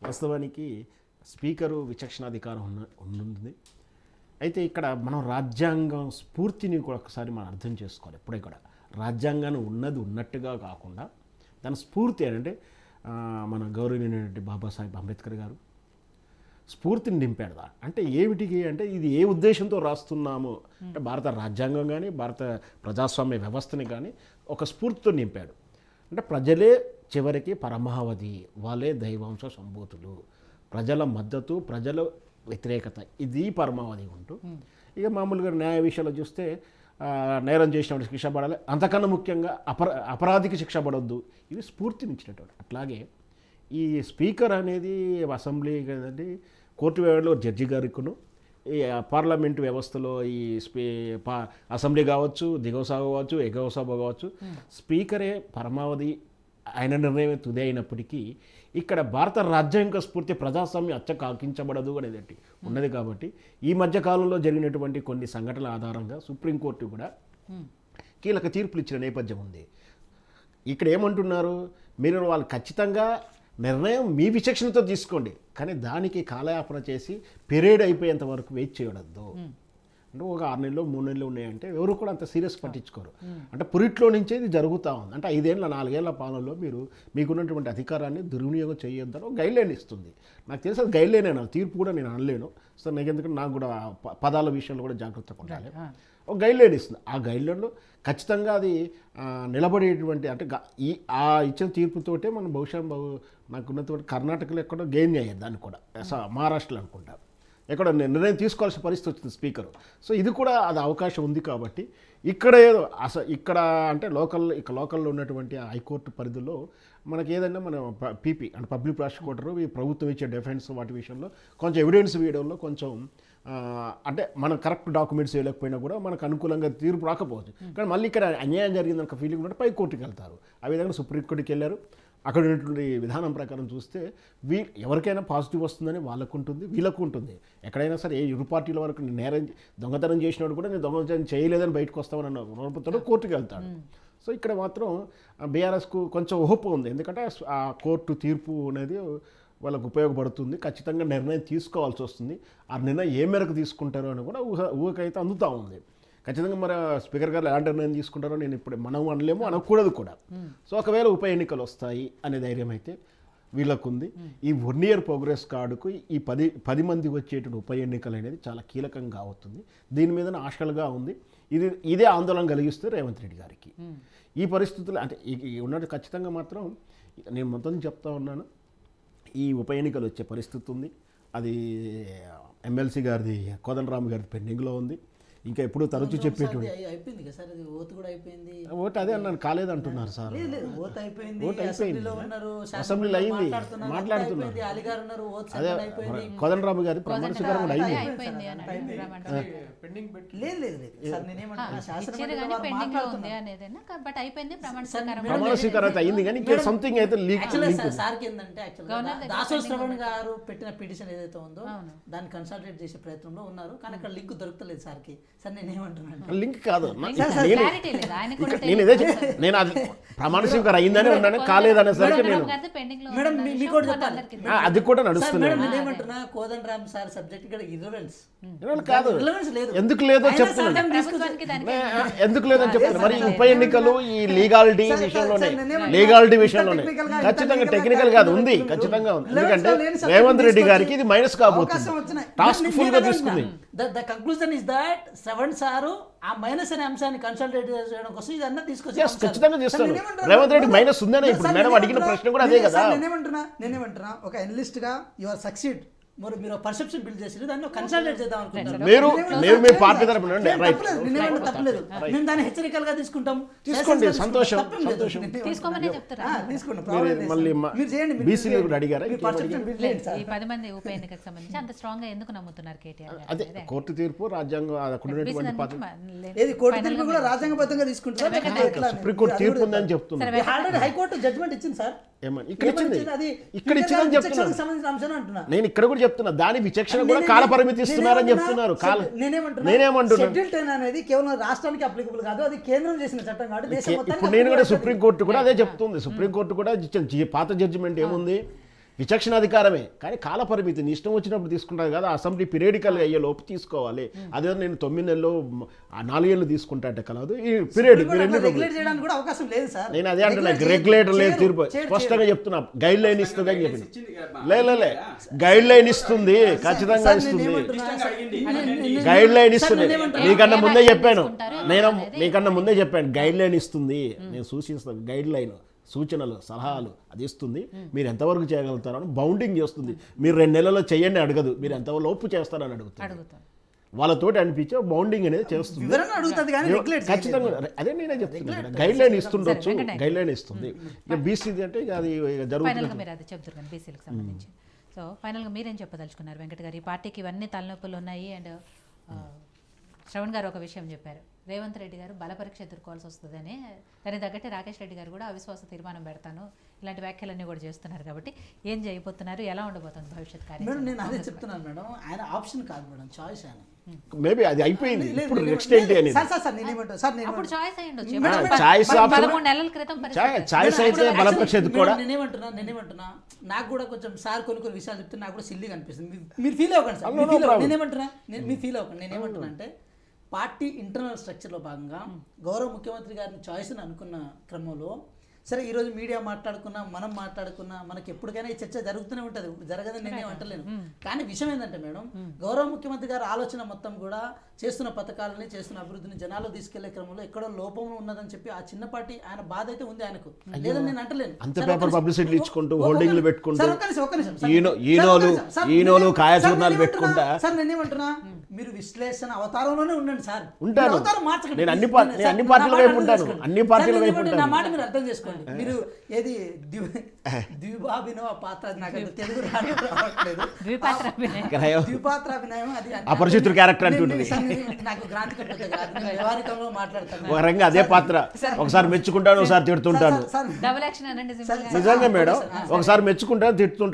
వాస్తవానికి స్పీకరు విచక్షణాధికారం ఉంటుంది. అయితే ఇక్కడ మనం రాజ్యాంగం స్ఫూర్తిని కూడా ఒకసారి మనం అర్థం చేసుకోవాలి. ఎప్పుడే కూడా రాజ్యాంగాన్ని ఉన్నట్టుగా కాకుండా దాని స్ఫూర్తి ఏంటంటే మన గౌరవనీయులైనటువంటి బాబాసాహెబ్ అంబేద్కర్ గారు స్ఫూర్తిని నింపాడు. అంటే ఏమిటికి అంటే ఇది ఏ ఉద్దేశంతో రాస్తున్నాము అంటే భారత రాజ్యాంగం కానీ భారత ప్రజాస్వామ్య వ్యవస్థని కానీ ఒక స్ఫూర్తితో నింపాడు. అంటే ప్రజలే చివరికి పరమావధి, వాళ్ళే దైవాంశ సంభూతులు, ప్రజల మద్దతు, ప్రజల వ్యతిరేకత, ఇది పరమావధి ఉంటూ ఇక మామూలుగా న్యాయ విషయాలు చూస్తే నేరం చేసిన శిక్ష పడాలి, అంతకన్నా ముఖ్యంగా అపరాధికి శిక్ష పడవద్దు, ఇది స్ఫూర్తినిచ్చినటువంటి. అట్లాగే ఈ స్పీకర్ అనేది అసెంబ్లీ కదండి, కోర్టు వ్యవహారంలో జడ్జి గారికును ఈ పార్లమెంటు వ్యవస్థలో ఈ అసెంబ్లీ కావచ్చు, దిగువ సభ కావచ్చు, ఎగువ సభ కావచ్చు, స్పీకరే పరమావధి, ఆయన నిర్ణయం తుది అయినప్పటికీ ఇక్కడ భారత రాజ్యాంగ స్ఫూర్తి ప్రజాస్వామ్యం కాకించబడదు అనేది ఉన్నది. కాబట్టి ఈ మధ్యకాలంలో జరిగినటువంటి కొన్ని సంఘటనల ఆధారంగా సుప్రీంకోర్టు కూడా కీలక తీర్పులు ఇచ్చిన నేపథ్యం ఉంది. ఇక్కడ ఏమంటున్నారు, మీరు వాళ్ళు ఖచ్చితంగా నిర్ణయం మీ విచక్షణతో తీసుకోండి, కానీ దానికి కాలయాపన చేసి పీరియడ్ అయిపోయేంత వరకు వెయిట్ చేయవద్దు. అంటే ఒక 6 నెలలు 3 నెలలు ఉన్నాయంటే ఎవరు కూడా అంత సీరియస్ పట్టించుకోరు. అంటే పురిట్లో నుంచే ఇది జరుగుతూ ఉంది. అంటే 5 ఏళ్ళ 4 ఏళ్ల పాలనలో మీరు మీకున్నటువంటి అధికారాన్ని దుర్వినియోగం చేయొద్దని ఒక గైడ్లైన్ ఇస్తుంది. నాకు తెలిసి అది గైడ్లైన్ అయినా తీర్పు కూడా నేను అనలేను. సో నాకు ఎందుకంటే నాకు కూడా పదాల విషయంలో కూడా జాగ్రత్తగా ఉండాలి. ఒక గైడ్లైన్ ఇస్తుంది. ఆ గైడ్లైన్లో ఖచ్చితంగా అది నిలబడేటువంటి అంటే ఆ ఇచ్చిన తీర్పుతోటే మనం బహుశా నాకున్నటువంటి కర్ణాటకలో ఎక్కడో గెయిన్ అయ్యారు, దాన్ని కూడా మహారాష్ట్రలో అనుకుంటా ఎక్కడ నిర్ణయం తీసుకోవాల్సిన పరిస్థితి వచ్చింది స్పీకర్. సో ఇది కూడా అది అవకాశం ఉంది. కాబట్టి ఇక్కడ ఏదో ఇక్కడ అంటే లోకల్లో ఉన్నటువంటి హైకోర్టు పరిధిలో మనకి ఏదైనా మన పీపీ అంటే పబ్లిక్ ప్రాసిక్యూటర్ ఈ ప్రభుత్వం ఇచ్చే డిఫెన్స్ వాటి విషయంలో కొంచెం ఎవిడెన్స్ వేయడంలో కొంచెం అంటే మనం కరెక్ట్ డాక్యుమెంట్స్ వేయలేకపోయినా కూడా మనకు అనుకూలంగా తీర్పు రాకపోవచ్చు. కానీ మళ్ళీ ఇక్కడ అన్యాయం జరిగింది ఒక ఫీలింగ్ ఉంటే పై కోర్టుకి వెళ్తారు. ఆ విధంగా సుప్రీంకోర్టుకి వెళ్ళారు. అక్కడ ఉన్నటువంటి విధానం ప్రకారం చూస్తే ఎవరికైనా పాజిటివ్ వస్తుందని వాళ్ళకు ఉంటుంది, వీళ్ళకు ఉంటుంది. ఎక్కడైనా సరే ఏ ఇరు పార్టీల వరకు నేరం దొంగతనం చేసినాడు కూడా నేను దొంగతనం చేయలేదని బయటకు వస్తామని రూపంతో కోర్టుకు వెళ్తాడు. సో ఇక్కడ మాత్రం బీఆర్ఎస్కు కొంచెం ఊహపు ఉంది. ఎందుకంటే ఆ కోర్టు తీర్పు అనేది వాళ్ళకు ఉపయోగపడుతుంది. ఖచ్చితంగా నిర్ణయం తీసుకోవాల్సి వస్తుంది. ఆ నిర్ణయం ఏ మేరకు తీసుకుంటారో అని కూడా ఊహకైతే అందుతూ ఉంది. ఖచ్చితంగా మరి స్పీకర్ గారు ఎలాంటి నిర్ణయం తీసుకుంటారో నేను ఇప్పుడు మనం అనలేము, అనకూడదు కూడా. సో ఒకవేళ ఉప ఎన్నికలు వస్తాయి అనే ధైర్యం అయితే వీళ్ళకుంది. ఈ 1 year ప్రోగ్రెస్ కార్డుకు ఈ 10 మంది వచ్చేటువంటి ఉప ఎన్నికలు అనేది చాలా కీలకంగా అవుతుంది. దీని మీద ఆశలుగా ఉంది. ఇదే ఆందోళన కలిగిస్తే రేవంత్ రెడ్డి గారికి ఈ పరిస్థితులు అంటే ఉన్నట్టు ఖచ్చితంగా మాత్రం నేను మొత్తం చెప్తా ఉన్నాను, ఈ ఉప ఎన్నికలు వచ్చే పరిస్థితి ఉంది. అది ఎమ్మెల్సీ గారిది కోదండరామ్ గారిది పెండింగ్లో ఉంది. ఇంకా ఎప్పుడు తరచూ చెప్పేటువంటి ఓటు అదే అన్నాను కాలేదంటున్నారు సార్. ఓటు అయిపోయింది, అసెంబ్లీలో అయింది, మాట్లాడుతున్నారు. అదే కోదండరామ్ గారి ప్రమాణ స్వీకారం కూడా అయింది. ప్రమాణ స్వీకారం అయితే అయింది, కానీ ఇంకా సంథింగ్ అయితే లీక్. సార్కి ఏంటంటే దాసోల్ శ్రవణ్ గారు పెట్టిన పిటిషన్ ఏదైతే ఉందో దాన్ని కన్సల్టేట్ చేసే ప్రయత్నంలో ఉన్నారు, కానీ అక్కడ లింక్ దొరుకుతలేదు సార్కి. సార్ నేనేమంటున్నాను, లింక్ కాదు, నేను ఇదే నేను అది ప్రమాణ స్వీకారం అయిందని ఉన్నాను, కాలేదనేసరికి నేను అది కూడా నడుస్తున్నాను. నేనేమంటున్నా, కోదండరామ్ సార్ సబ్జెక్ట్ ఇక్కడ ఇర్రెలెవెన్స్ కాదు, ఎందుకు లేదో చెప్తున్నాను, ఎందుకు లేదని చెప్తున్నాను. మరి ఉప ఎన్నికలు ఈ లీగాలిటీ విషయంలోనే ఖచ్చితంగా టెక్నికల్ కాదు, ఉంది, ఖచ్చితంగా ఉంది. ఎందుకంటే రేవంత్ రెడ్డి గారికి ఇది మైనస్ కాబోతుంది, టాస్క్ ఫుల్ గా తీసుకుంది. The conclusion is that Shravan sir ఆ మైనస్ అనే అంశాన్ని కన్సల్టేట్ చేయడం కోసం ఇదన్నా తీసుకొచ్చి ఖచ్చితంగా చేస్తాను. రేవంత్ రెడ్డి మైనస్ ఉందనే ఇప్పుడు మేడం అడిగిన ప్రశ్న కూడా అదే కదా. నేనేమంటున్నా ఒక అనలిస్ట్ గా యు ఆర్ సక్సీడ్, మరి మీరు పర్సెప్షన్ బిల్డ్ చేసి దాన్ని కన్సల్టేట్ చేద్దాం అనుకుంటున్నారు. మీరు మీ పార్టీ తరపున తప్పలేదు, మేము దాన్ని హెచ్చరికలుగా తీసుకుంటాం. తీసుకోండి, సంతోషం. మళ్ళీ బీసీలు కూడా అడిగారా? అదే కోర్టు తీర్పు రాజ్యాంగం రాజ్యాంగబద్ధంగా తీసుకుంటారు. సుప్రీంకోర్టు తీర్పు ఉందని చెప్తున్నారు. హైకోర్టు జడ్జ్మెంట్ ఇచ్చింది సార్, ఇక్కడ ఇచ్చిందని చెప్తున్నా. నేను ఇక్కడ కూడా చెప్తున్నా, దాని విచక్షణ కూడా కాల పరిమితి ఇస్తున్నారని చెప్తున్నారు. నేనేమంటున్నా అనేది కేవలం రాష్ట్రానికి అప్లికబుల్ కాదు, అది కేంద్రం చేసిన చట్టం కాబట్టి దేశం మొత్తానికి. ఇప్పుడు నేను కూడా సుప్రీంకోర్టు కూడా అదే చెప్తుంది. సుప్రీంకోర్టు కూడా పాత జడ్జిమెంట్ ఏముంది, విచక్షణాధికారమే, కానీ కాల పరిమితి నీ ఇష్టం వచ్చినప్పుడు తీసుకుంటాను కదా. అసెంబ్లీ పీరియడికల్గా అయ్యే లోపు తీసుకోవాలి. అదే నేను 9 నెలలు 4 ఏళ్ళు తీసుకుంటా అంటే కలదు. ఈ పీరియడ్ రెగ్యులేట్ చేయడానికి కూడా అవకాశం లేదు సార్. నేను అదే అంటున్నా, రెగ్యులేటర్ లేదు, తీర్పు స్పష్టంగా చెప్తున్నా. గైడ్ లైన్ ఇస్తుంది అని చెప్పింది. లే గైడ్ లైన్ ఇస్తుంది, ఖచ్చితంగా ఇస్తుంది. గైడ్ లైన్ ఇస్తుంది. నీకన్నా ముందే చెప్పాను, గైడ్ లైన్ ఇస్తుంది. నేను సూచిస్తాను, గైడ్ లైన్, సూచనలు, సలహాలు అది ఇస్తుంది. మీరు ఎంతవరకు చేయగలుగుతారో అని బౌండింగ్ చేస్తుంది. మీరు 2 నెలల్లో చెయ్యండి అడగదు, మీరు ఎంతవరకు లోపు చేస్తారని అడుగుతారు. వాళ్ళతోటి అనిపించే బౌండింగ్ అనేది చేస్తుంది. ఖచ్చితంగా అదే నేనే చెప్తున్నాను, గైడ్ లైన్ ఇస్తుండొచ్చు, గైడ్ లైన్ ఇస్తుంది. ఇక బీసీ అంటే ఇక అది జరుగుతుంది. మీరు అది చెప్తారు కానీ బీసీలకు సంబంధించి. సో ఫైనల్గా మీరేం చెప్పదలుచుకున్నారు వెంకట్ గారు? ఈ పార్టీకి ఇవన్నీ తలనొప్పులు ఉన్నాయి అండ్ శ్రవణ్ గారు ఒక విషయం చెప్పారు, రేవంత్ రెడ్డి గారు బలపరీక్ష ఎదుర్కోవాల్సి వస్తుందని. దానికి తగ్గట్టే రాకేష్ రెడ్డి గారు కూడా అవిశ్వాస తీర్మానం పెడతాను ఇలాంటి వ్యాఖ్యలన్నీ కూడా చేస్తున్నారు. కాబట్టి ఏం చేయబోతున్నారు, ఎలా ఉండబోతుంది భవిష్యత్ కార్యాచరణ? నేను అదే చెప్తున్నాను మేడం, ఆయన ఆప్షన్ కాదు మేడం, చాయిస్ ఆయన. మేబీ అది అయిపోయింది, ఇప్పుడు నెక్స్ట్ ఏంటి అనేది. అప్పుడు చాయిస్ అయ్యిండొచ్చు. చాయిస్ 13 నెలల క్రితం చాయిస్ అయితే బలపరీక్ష ఎదుర్కోవడం. నేనేమంటున్నా నాకు కూడా కొంచెం సార్ కొన్ని విషయాలు చెప్తే నాకు కూడా సిల్లీగా అనిపిస్తుంది. మీరు ఫీల్ అవ్వకండి సార్, నేనేమంటున్నా మీరు ఫీల్ అవ్వకండి. నేనేమంటున్నా అంటే పార్టీ ఇంటర్నల్ స్ట్రక్చర్లో భాగంగా గౌరవ ముఖ్యమంత్రి గారిని చాయిస్ని అనుకున్న క్రమంలో సరే ఈరోజు మీడియా మాట్లాడుకున్నా, మనం మాట్లాడుకున్నా, మనకి ఎప్పటికైనా ఈ చర్చ జరుగుతూనే ఉంటుంది, జరగదని నేనేం అంటలేను. కానీ విషయం ఏంటంటే మేడం, గౌరవ ముఖ్యమంత్రి గారి ఆలోచన మొత్తం కూడా చేస్తున్న పథకాలని, చేస్తున్న అభివృద్ధిని జనాల్లో తీసుకెళ్లే క్రమంలో ఎక్కడో లోపం ఉన్నదని చెప్పి ఆ చిన్నపాటి ఆయన బాధ అయితే ఉంది ఆయనకు, లేదని నేను అంటలేను. అంత పేపర్ పబ్లిసిటీలు ఇచ్చుకుంటూ, హోల్డింగ్లు పెట్టుకుంటూ, ఈనోలు కాయచూర్ణాలు పెట్టుకుంటా. సార్ నేనేమంటున్నా, మీరు విశ్లేషణ అవతారంలోనే ఉండండి సార్. ఉంటాను, అవతారం మార్చకండి. నేను అన్ని పార్టీల వైపు ఉంటాను, అన్ని పార్టీల వైపు ఉంటాను. నా మాట మీరు అర్థం చేసుకోండి. మీరు ఏది ద్విపాభినవ పాత్ర, నాకు తెలుగు రావట్లేదు, ద్విపాత్రాభినయం, అది అపరిచితుడు క్యారెక్టర్ అంటుంటుంది. నాకు గ్రాంతి కట్టదు కాదు, నేను వ్యవహారికంలో మాట్లాడతాను. ఒక రంగా అదే పాత్ర, ఒకసారి మెచ్చుకుంటాను, ఒకసారి తిడుతుంటాను. డబుల్ యాక్షన్ అనండి. నిజంగా మేడం, ఒకసారి మెచ్చుకుంటాను, తిడుతుంటాను.